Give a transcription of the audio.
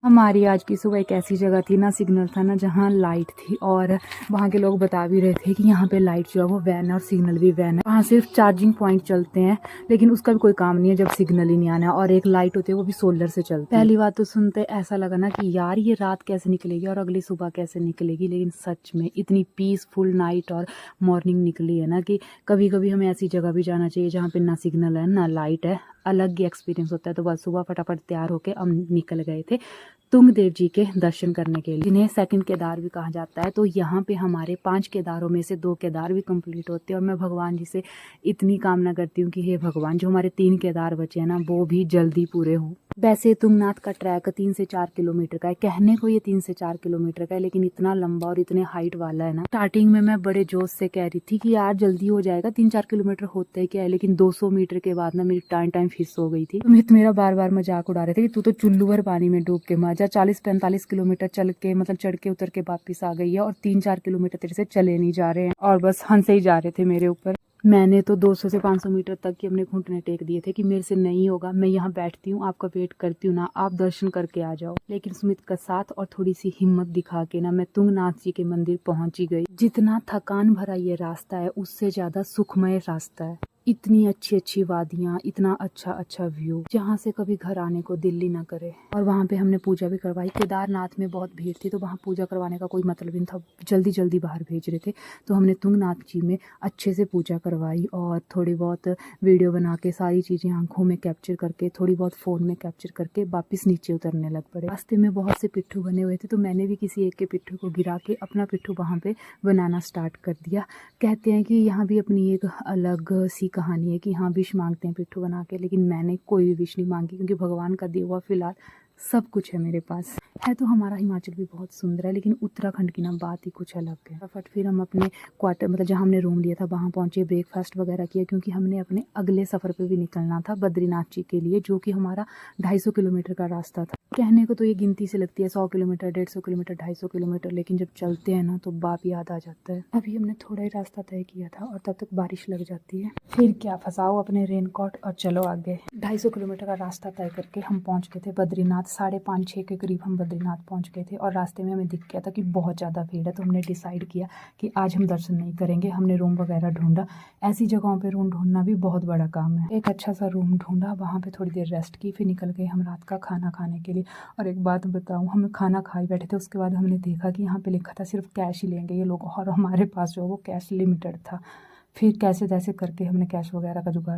हमारी आज की सुबह एक ऐसी जगह थी ना, सिग्नल था ना, जहाँ लाइट थी और वहाँ के लोग बता भी रहे थे कि यहाँ पे लाइट जो है वो वैन है और सिग्नल भी वैन है। वहाँ सिर्फ चार्जिंग पॉइंट चलते हैं, लेकिन उसका भी कोई काम नहीं है जब सिग्नल ही नहीं आना है। और एक लाइट होती है वो भी सोलर से चलती है। पहली बात तो सुनते ऐसा लगा ना कि यार ये रात कैसे निकलेगी और अगली सुबह कैसे निकलेगी, लेकिन सच में इतनी पीसफुल नाइट और मॉर्निंग निकली है ना कि कभी कभी हमें ऐसी जगह भी जाना चाहिए जहाँ पे ना सिग्नल है ना लाइट है। अलग ही एक्सपीरियंस होता है। तो बस सुबह फटाफट तैयार होके हम निकल गए थे तुंगदेव जी के दर्शन करने के लिए, जिन्हें सेकंड केदार भी कहा जाता है। तो यहाँ पे हमारे 5 केदारों में से 2 केदार भी कंप्लीट होते हैं और मैं भगवान जी से इतनी कामना करती हूँ कि हे भगवान, जो हमारे 3 केदार बचे हैं ना वो भी जल्दी पूरे हों। वैसे तुंगनाथ का ट्रैक 3 से 4 किलोमीटर का है, कहने को ये 3 से 4 किलोमीटर का है, लेकिन इतना लंबा और इतने हाइट वाला है ना। स्टार्टिंग में मैं बड़े जोश से कह रही थी कि यार जल्दी हो जाएगा, 3-4 किलोमीटर होता है क्या है, लेकिन 200 मीटर के बाद ना मेरी टाइम फिस हो गई थी। तुमित मेरा बार बार मजाक उड़ा रहे थे कि तू तो चुल्लू भर पानी में डूब के मर जा। 40-45 किलोमीटर चल के मतलब चढ़ के उतर के वापिस आ गई है और 3-4 किलोमीटर तेरे से चले नहीं जा रहे हैं और बस हंसे ही जा रहे थे मेरे ऊपर। मैंने तो 200 से 500 मीटर तक के अपने घुटने टेक दिए थे कि मेरे से नहीं होगा, मैं यहाँ बैठती हूँ, आपका वेट करती हूँ ना, आप दर्शन करके आ जाओ। लेकिन सुमित का साथ और थोड़ी सी हिम्मत दिखा के ना मैं तुंगनाथ जी के मंदिर पहुंची गई। जितना थकान भरा ये रास्ता है उससे ज्यादा सुखमय रास्ता है। इतनी अच्छी अच्छी वादियाँ, इतना अच्छा अच्छा व्यू, जहाँ से कभी घर आने को दिल ही ना करे। और वहाँ पे हमने पूजा भी करवाई। केदारनाथ में बहुत भीड़ थी तो वहाँ पूजा करवाने का कोई मतलब नहीं था, जल्दी जल्दी बाहर भेज रहे थे। तो हमने तुंगनाथ जी में अच्छे से पूजा करवाई और थोड़ी बहुत वीडियो बना के सारी चीज़ें आंखों में कैप्चर करके, थोड़ी बहुत फ़ोन में कैप्चर करके वापस नीचे उतरने लग पड़े। रास्ते में बहुत से पिट्ठू बने हुए थे तो मैंने भी किसी एक के पिट्ठू को गिरा के अपना पिट्ठू वहाँ पे बनाना स्टार्ट कर दिया। कहते हैं कि यहाँ भी अपनी एक अलग सी कहानी है कि हाँ विश मांगते हैं पिट्ठू बना के, लेकिन मैंने कोई भी विश नहीं मांगी क्योंकि भगवान का दिया हुआ फिलहाल सब कुछ है मेरे पास। है तो हमारा हिमाचल भी बहुत सुंदर है, लेकिन उत्तराखंड की ना बात ही कुछ अलग है। फटाफट फिर हम अपने क्वार्टर मतलब जहाँ हमने रूम लिया था वहाँ पहुँचे, ब्रेकफास्ट वगैरह किया क्योंकि हमने अपने अगले सफ़र पे भी निकलना था बद्रीनाथ जी के लिए, जो कि हमारा 250 किलोमीटर का रास्ता था। कहने को तो ये गिनती से लगती है 100 किलोमीटर, 150 किलोमीटर, 250 किलोमीटर, लेकिन जब चलते हैं ना तो बाप याद आ जाता है। अभी हमने थोड़ा ही रास्ता तय किया था और तब तक बारिश लग जाती है। फिर क्या, फंसाओ अपने रेनकोट और चलो आगे। 250 किलोमीटर का रास्ता तय करके हम पहुँच गए थे बद्रीनाथ। 5:30-6 के करीब हम बद्रीनाथ पहुँच गए थे और रास्ते में हमें दिख गया था कि बहुत ज़्यादा भीड़ है। तो हमने डिसाइड किया कि आज हम दर्शन नहीं करेंगे। हमने रूम वगैरह ढूंढा। ऐसी जगहों पे रूम ढूंढना भी बहुत बड़ा काम है। एक अच्छा सा रूम ढूंढा, वहाँ पे थोड़ी देर रेस्ट की, फिर निकल गए हम रात का खाना खाने के लिए। और एक बात बताऊँ, हम खाना खा ही बैठे थे, उसके बाद हमने देखा कि यहाँ पे लिखा था सिर्फ कैश ही लेंगे ये लोग और हमारे पास जो वो कैश लिमिटेड था। फिर कैसे तैसे करके हमने कैश वगैरह का जुगाड़